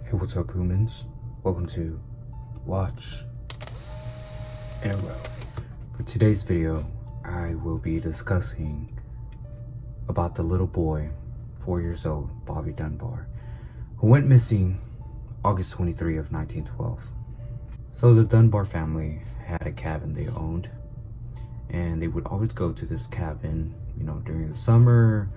Hey, what's up, humans? Welcome to Watch in a Row. For today's video, I will be discussing about the little boy, 4 years old, Bobby Dunbar, who went missing August 23 of 1912. So the Dunbar family had a cabin they owned, and they would always go to this cabin, during the summer,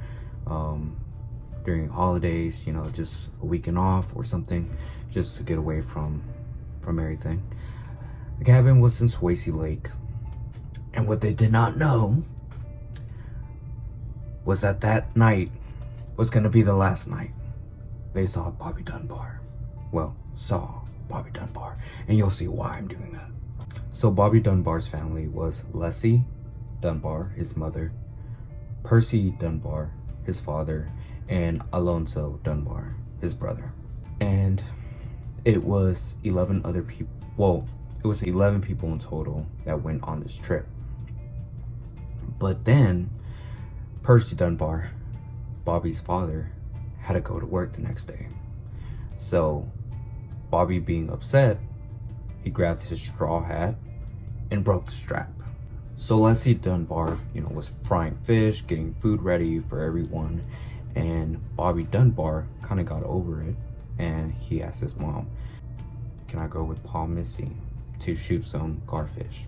during holidays, just a weekend off or something, just to get away from everything. The cabin was in Swayze Lake, and what they did not know was that night was gonna be the last night they saw Bobby Dunbar. Well, saw Bobby Dunbar, and you'll see why I'm doing that. So Bobby Dunbar's family was Leslie Dunbar, his mother, Percy Dunbar, his father, and Alonzo Dunbar, his brother. And it was 11 other people. Well, it was 11 people in total that went on this trip. But then Percy Dunbar, Bobby's father, had to go to work the next day. So Bobby, being upset, he grabbed his straw hat and broke the strap. So Leslie Dunbar, was frying fish, getting food ready for everyone. And Bobby Dunbar kind of got over it, and he asked his mom, "Can I go with Paul Missy to shoot some garfish?"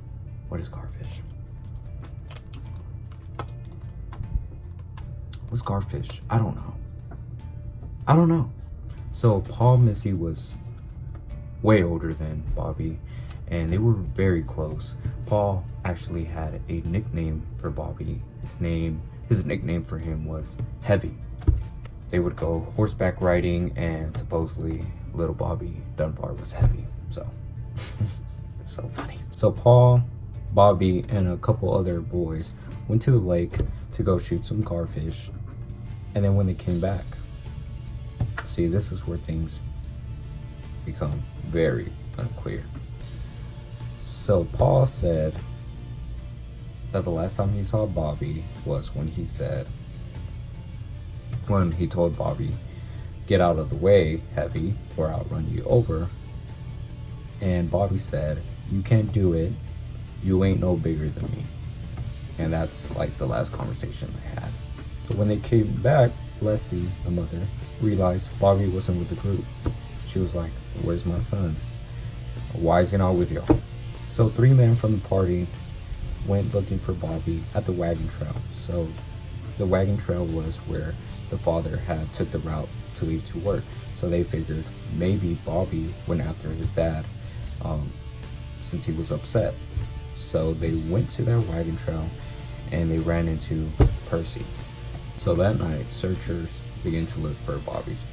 What is garfish? What's garfish? I don't know. So Paul Missy was way older than Bobby, and they were very close. Paul actually had a nickname for Bobby. His nickname for him was Heavy. They would go horseback riding, and supposedly little Bobby Dunbar was heavy. So so funny. So Paul, Bobby, and a couple other boys went to the lake to go shoot some garfish. And then when they came back, see, this is where things become very unclear. So Paul said that the last time he saw Bobby was when he told Bobby, "Get out of the way, Heavy, or I'll run you over." And Bobby said, "You can't do it. You ain't no bigger than me." And that's like the last conversation they had. So when they came back, Leslie, the mother, realized Bobby wasn't with the group. She was like, "Where's my son? Why is he not with y'all?" So 3 men from the party went looking for Bobby at the wagon trail. So the wagon trail was where the father had took the route to leave to work. So they figured maybe Bobby went after his dad, since he was upset. So they went to that wagon trail and they ran into Percy. So that night, searchers began to look for Bobby's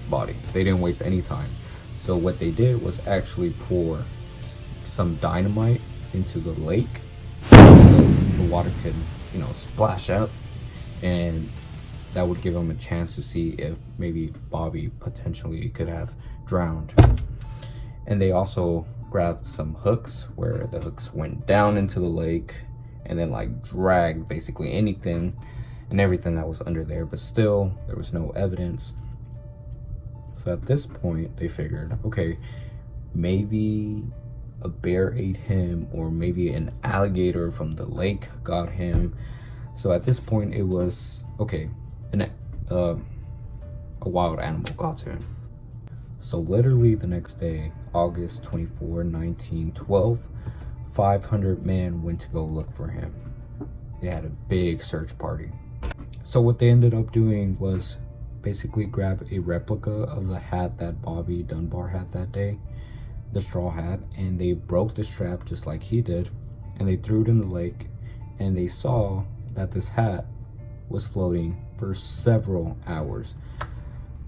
body. They didn't waste any time. So what they did was actually pour some dynamite into the lake so the water could, splash up, and that would give them a chance to see if maybe Bobby potentially could have drowned. And they also grabbed some hooks, where the hooks went down into the lake and then dragged basically anything and everything that was under there, but still there was no evidence. So at this point they figured, okay, maybe a bear ate him, or maybe an alligator from the lake got him. So at this point it was, okay, a wild animal got to him. So literally the next day, August 24, 1912, 500 men went to go look for him. They had a big search party. So what they ended up doing was basically grab a replica of the hat that Bobby Dunbar had that day, the straw hat, and they broke the strap just like he did, and they threw it in the lake, and they saw that this hat was floating for several hours.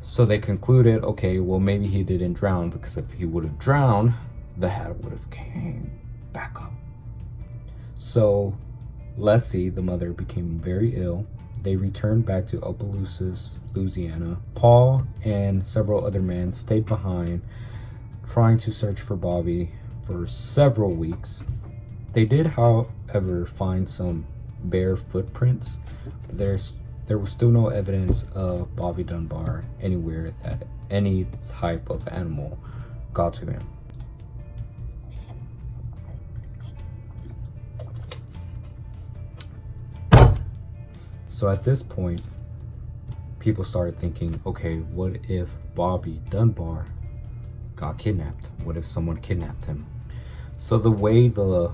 So they concluded, okay, well, maybe he didn't drown, because if he would have drowned, the hat would have came back up. So Leslie, the mother, became very ill. They returned back to Opelousas, Louisiana. Paul and several other men stayed behind, trying to search for Bobby for several weeks. They did, however, find some bare footprints. There's there was still no evidence of Bobby Dunbar anywhere that any type of animal got to him. So at this point, people started thinking, okay, what if Bobby Dunbar got kidnapped? What if someone kidnapped him? So the way the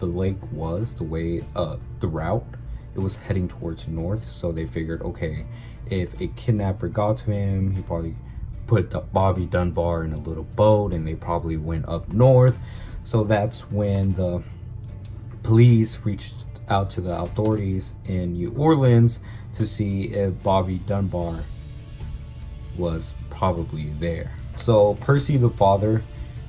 lake was, the route, it was heading towards north. So they figured, okay, if a kidnapper got to him, he probably put Bobby Dunbar in a little boat and they probably went up north. So that's when the police reached out to the authorities in New Orleans to see if Bobby Dunbar was probably there. So Percy, the father,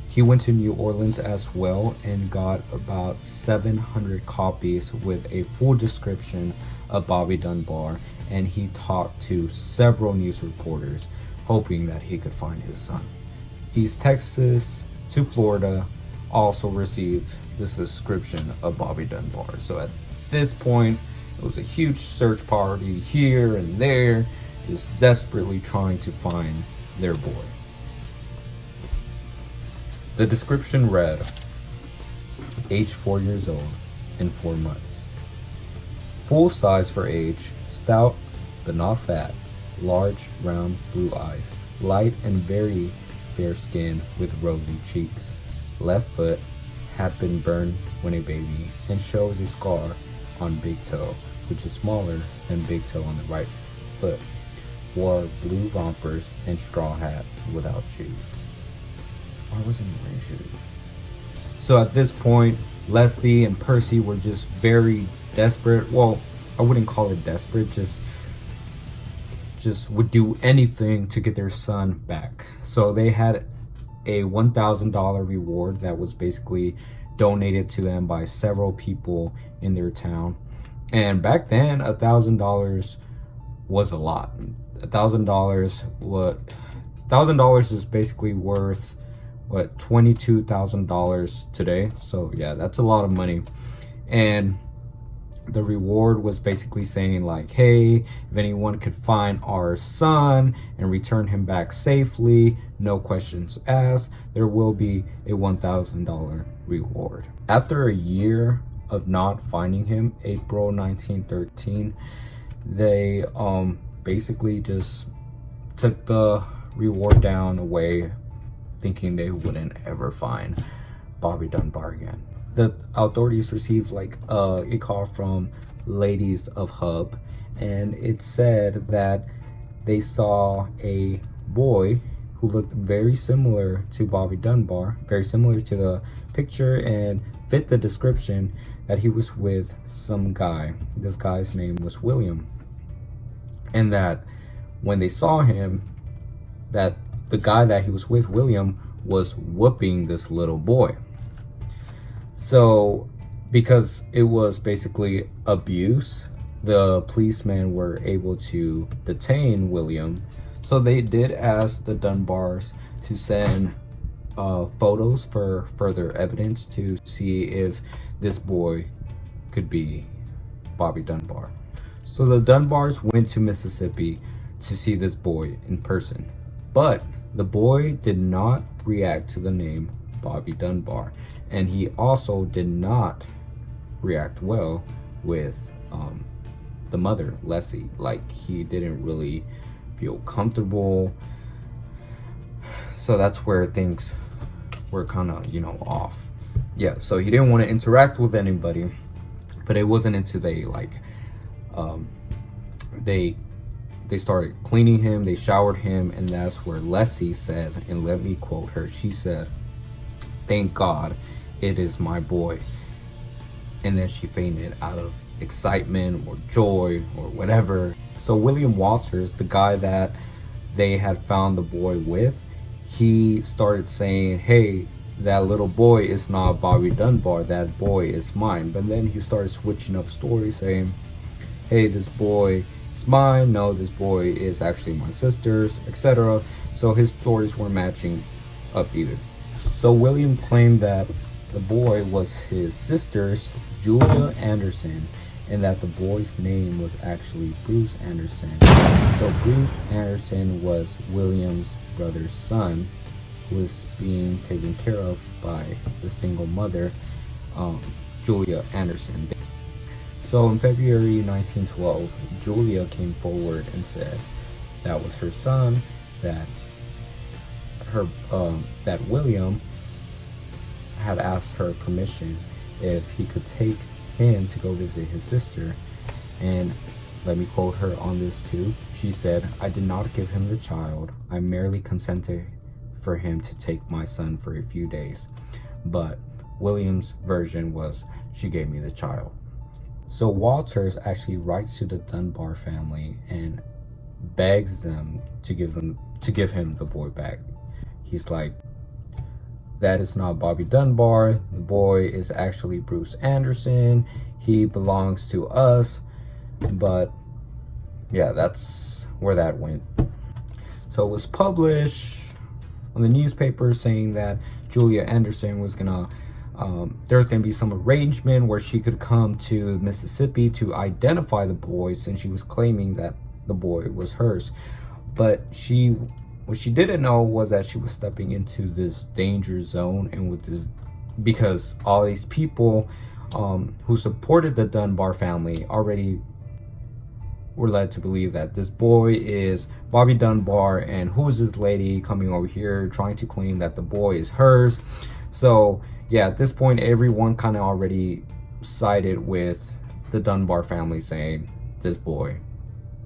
he went to New Orleans as well and got about 700 copies with a full description of Bobby Dunbar, and he talked to several news reporters hoping that he could find his son. East Texas to Florida also received this description of Bobby Dunbar. So at this point, it was a huge search party here and there, just desperately trying to find their boy. The description read, age 4 years old and 4 months. Full size for age, stout but not fat, large round blue eyes, light and very fair skin with rosy cheeks. Left foot had been burned when a baby and shows a scar on big toe, which is smaller than big toe on the right foot. Wore blue rompers and straw hat without shoes. Why wasn't he wearing shoes? So at this point, Leslie and Percy were just very desperate. Well, I wouldn't call it desperate, just would do anything to get their son back. So they had a $1,000 reward that was basically donated to them by several people in their town. And back then, $1,000 was a lot. $1,000 is basically worth what, $22,000 today. So yeah, that's a lot of money. And the reward was basically saying like, hey, if anyone could find our son and return him back safely, no questions asked, there will be a $1,000 reward. After a year of not finding him, April 1913, they basically just took the reward down away, thinking they wouldn't ever find Bobby Dunbar again. The authorities received like a call from ladies of Hub, and it said that they saw a boy who looked very similar to Bobby Dunbar, very similar to the picture and fit the description, that he was with some guy. This guy's name was William, and that when they saw him, that the guy that he was with, William, was whooping this little boy. So because it was basically abuse, the policemen were able to detain William. So they did ask the Dunbars to send photos for further evidence to see if this boy could be Bobby Dunbar. So the Dunbars went to Mississippi to see this boy in person, but the boy did not react to the name Bobby Dunbar, and he also did not react well with the mother, Leslie. Like, he didn't really feel comfortable. So that's where things were kind of, off. Yeah, so he didn't want to interact with anybody, but it wasn't until they they started cleaning him, they showered him, and that's where Leslie said, and let me quote her, she said, "Thank God it is my boy." And then she fainted out of excitement or joy or whatever. So William Walters, the guy that they had found the boy with, he started saying, hey, that little boy is not Bobby Dunbar, that boy is mine. But then he started switching up stories, saying, hey, this boy is mine, no, this boy is actually my sister's, etc. So his stories weren't matching up either. So William claimed that the boy was his sister's, Julia Anderson, and that the boy's name was actually Bruce Anderson. So Bruce Anderson was William's brother's son, who was being taken care of by the single mother, Julia Anderson. So in February 1912, Julia came forward and said that was her son, that that William had asked her permission if he could take him to go visit his sister. And let me quote her on this too. She said, "I did not give him the child. I merely consented for him to take my son for a few days." But William's version was, she gave me the child. So Walters actually writes to the Dunbar family and begs them to give him the boy back. He's like, "That is not Bobby Dunbar. The boy is actually Bruce Anderson. He belongs to us." But yeah, that's where that went. So it was published on the newspaper saying that Julia Anderson was gonna there's gonna be some arrangement where she could come to Mississippi to identify the boy, since she was claiming that the boy was hers. But what she didn't know was that she was stepping into this danger zone, and with this, because all these people who supported the Dunbar family already were led to believe that this boy is Bobby Dunbar, and who's this lady coming over here trying to claim that the boy is hers. So yeah, at this point everyone kind of already sided with the Dunbar family, saying this boy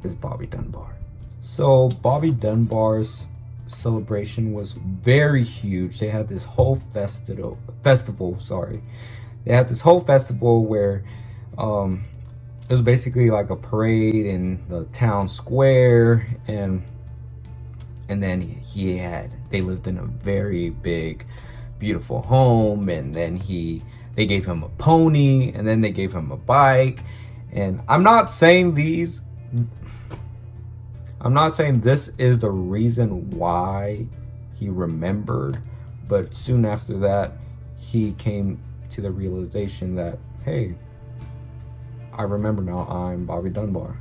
is Bobby Dunbar. So Bobby Dunbar's celebration was very huge. They had this whole festival. They had this whole festival where it was basically like a parade in the town square, and then they lived in a very big, beautiful home, and then they gave him a pony, and then they gave him a bike. And I'm not saying this is the reason why he remembered, but soon after that he came to the realization that, hey, I remember now, I'm Bobby Dunbar.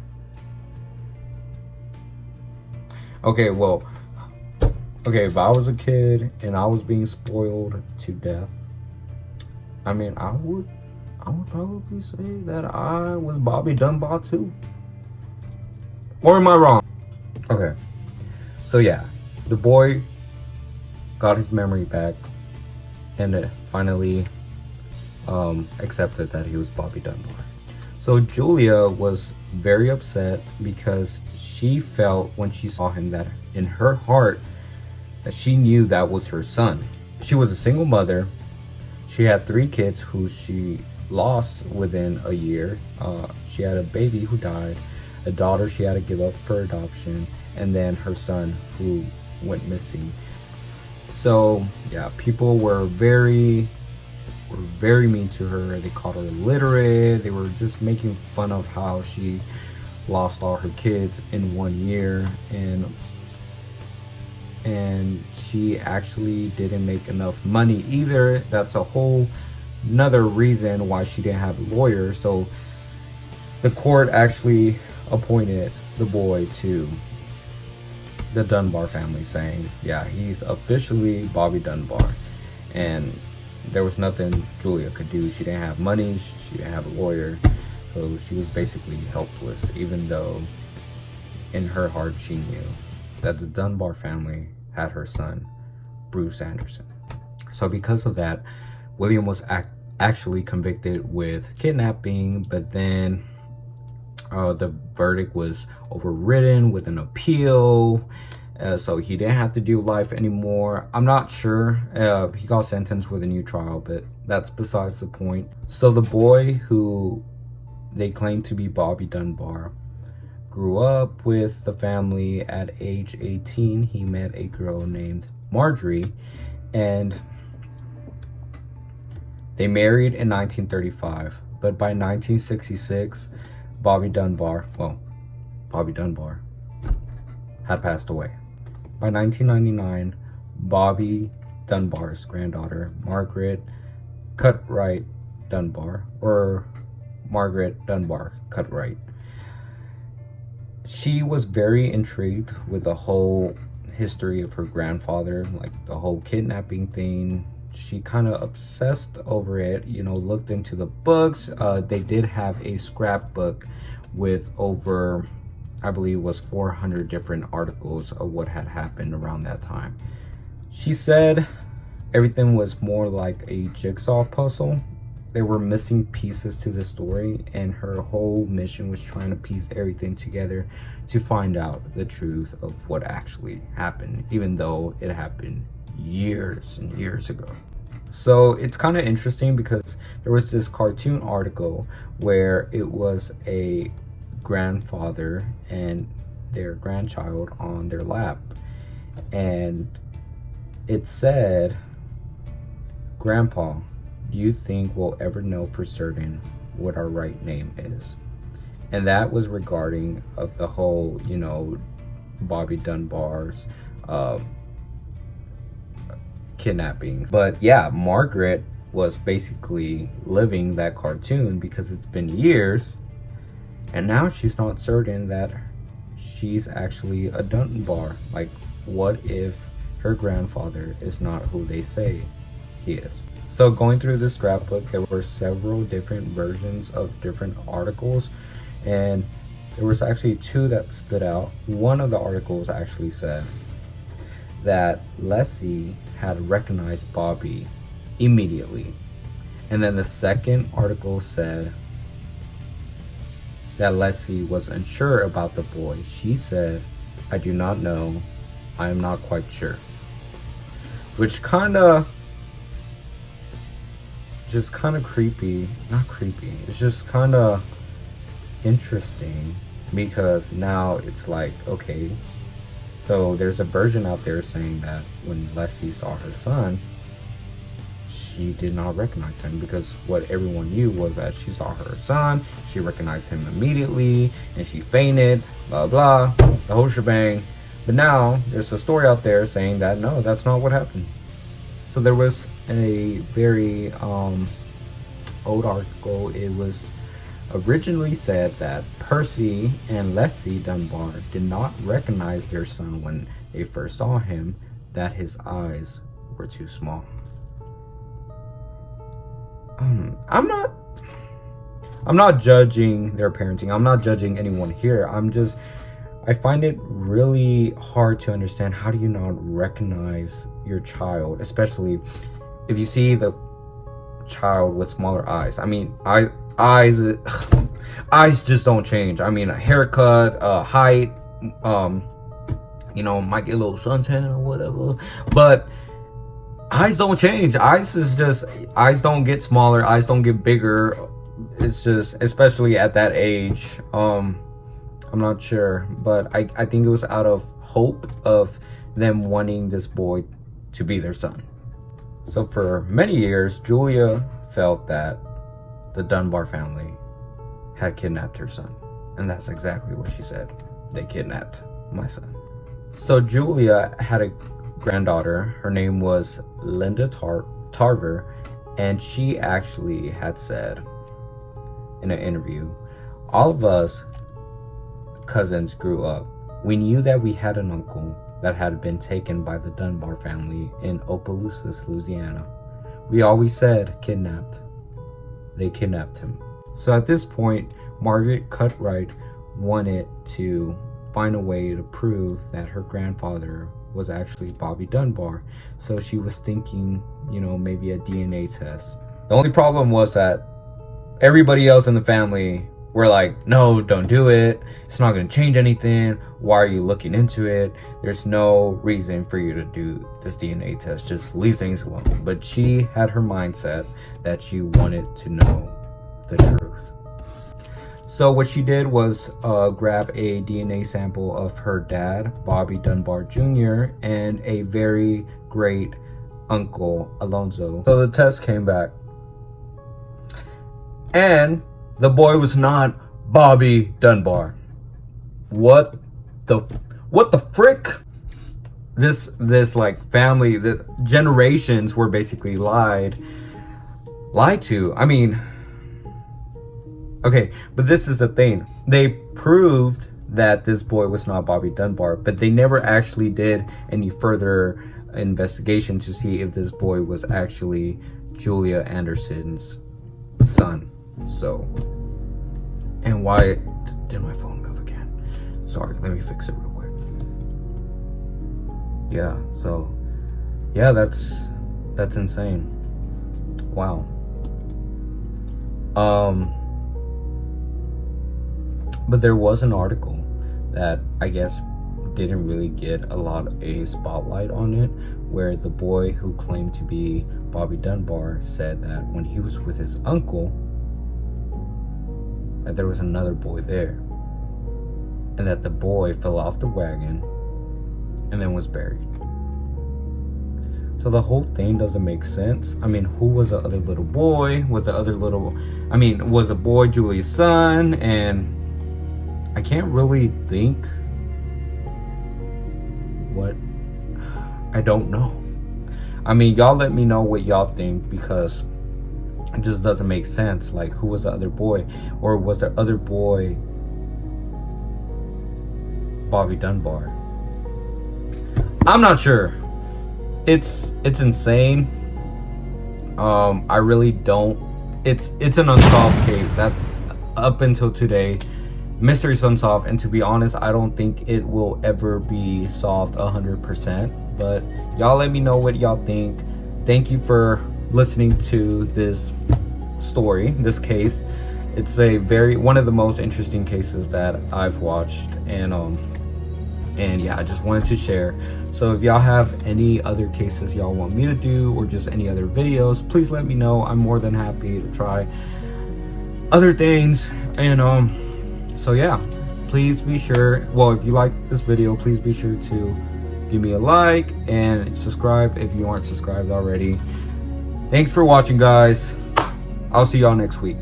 Okay, if I was a kid and I was being spoiled to death, I mean, I would probably say that I was Bobby Dunbar too. Or am I wrong? Okay, so yeah, the boy got his memory back and finally accepted that he was Bobby Dunbar. So Julia was very upset because she felt when she saw him that in her heart that she knew that was her son. She was a single mother. She had 3 kids who she lost within a year. She had a baby who died, a daughter she had to give up for adoption, and then her son who went missing. So yeah, people were very mean to her. They called her illiterate. They were just making fun of how she lost all her kids in 1 year, and she actually didn't make enough money either. That's a whole another reason why she didn't have a lawyer. So the court actually appointed the boy to the Dunbar family, saying, yeah, he's officially Bobby Dunbar. And there was nothing Julia could do. She didn't have money, she didn't have a lawyer, so she was basically helpless, even though in her heart she knew that the Dunbar family had her son, Bruce Anderson. So because of that, William was actually convicted with kidnapping, but then the verdict was overridden with an appeal. So he didn't have to do life anymore. I'm not sure. He got sentenced with a new trial, but that's besides the point. So the boy who they claimed to be Bobby Dunbar grew up with the family. At age 18, he met a girl named Marjorie, and they married in 1935. But by 1966, Bobby Dunbar had passed away. By 1999, Bobby Dunbar's granddaughter, Margaret Cutright Dunbar, or Margaret Dunbar Cutright. She was very intrigued with the whole history of her grandfather, like the whole kidnapping thing. She kind of obsessed over it, looked into the books. They did have a scrapbook with over, I believe, was 400 different articles of what had happened around that time. She said everything was more like a jigsaw puzzle. There were missing pieces to the story, and her whole mission was trying to piece everything together to find out the truth of what actually happened, even though it happened years and years ago. So it's kind of interesting because there was this cartoon article where it was a grandfather and their grandchild on their lap, and it said, "Grandpa, do you think we'll ever know for certain what our right name is?" And that was regarding of the whole, Bobby Dunbar's kidnappings. But yeah, Margaret was basically living that cartoon because it's been years, and now she's not certain that she's actually a Dunbar. Like, what if her grandfather is not who they say he is? So going through the scrapbook, there were several different versions of different articles, and there was actually two that stood out. One of the articles actually said that Leslie had recognized Bobby immediately. And then the second article said that Leslie was unsure about the boy. She said, "I do not know. I am not quite sure." Which just kind of creepy. Not creepy. It's just kind of interesting because now it's like, okay, so there's a version out there saying that when Leslie saw her son, she did not recognize him, because what everyone knew was that she saw her son, she recognized him immediately, and she fainted, blah blah, the whole shebang. But now there's a story out there saying that no, that's not what happened. So there was a very old article. It was originally said that Percy and Leslie Dunbar did not recognize their son when they first saw him, that his eyes were too small. I'm not judging their parenting. I'm not judging anyone here. I find it really hard to understand, how do you not recognize your child, especially if you see the child with smaller eyes. I mean, eyes just don't change. I mean, a haircut, height, might get a little suntan or whatever, but eyes don't change. Eyes don't get smaller, eyes don't get bigger. It's just, especially at that age. I'm not sure, but I think it was out of hope of them wanting this boy to be their son. So for many years, Julia felt that the Dunbar family had kidnapped her son. And that's exactly what she said. They kidnapped my son. So Julia had a granddaughter. Her name was Linda Tarver. And she actually had said in an interview, "All of us cousins grew up. We knew that we had an uncle that had been taken by the Dunbar family in Opelousas, Louisiana. We always said kidnapped. They kidnapped him." So at this point, Margaret Cutright wanted to find a way to prove that her grandfather was actually Bobby Dunbar. So she was thinking, maybe a DNA test. The only problem was that everybody else in the family were like, "No, don't do it. It's not going to change anything. Why are you looking into it? There's no reason for you to do this DNA test. Just leave things alone." But she had her mindset that she wanted to know the truth. So what she did was grab a DNA sample of her dad, Bobby Dunbar Jr., and a very great uncle, Alonzo. So the test came back, and the boy was not Bobby Dunbar. What the frick? This like family, the generations were basically lied to. I mean, Okay, but this is the thing. They proved that this boy was not Bobby Dunbar, but they never actually did any further investigation to see if this boy was actually Julia Anderson's son. So, and why did my phone move again? Sorry, let me fix it real quick. Yeah, so yeah, that's insane. Wow. But there was an article that I guess didn't really get a lot of a spotlight on it, where the boy who claimed to be Bobby Dunbar said that when he was with his uncle, that there was another boy there, and that the boy fell off the wagon and then was buried. So the whole thing doesn't make sense. I mean, who was the other little boy? Was the boy Julie's son? And I can't really think what. I don't know. I mean, y'all let me know what y'all think, because it just doesn't make sense. Like, who was the other boy? Or was the other boy Bobby Dunbar? I'm not sure. It's insane. I really don't. It's an unsolved case. That's up until today. Mystery's unsolved, and to be honest, I don't think it will ever be solved 100%. But y'all let me know what y'all think. Thank you for listening to this story, this case. It's one of the most interesting cases that I've watched, and yeah, I just wanted to share. So if y'all have any other cases y'all want me to do, or just any other videos, please let me know. I'm more than happy to try other things. And so yeah, please be sure, well, if you like this video, please be sure to give me a like and subscribe if you aren't subscribed already. Thanks for watching, guys. I'll see y'all next week.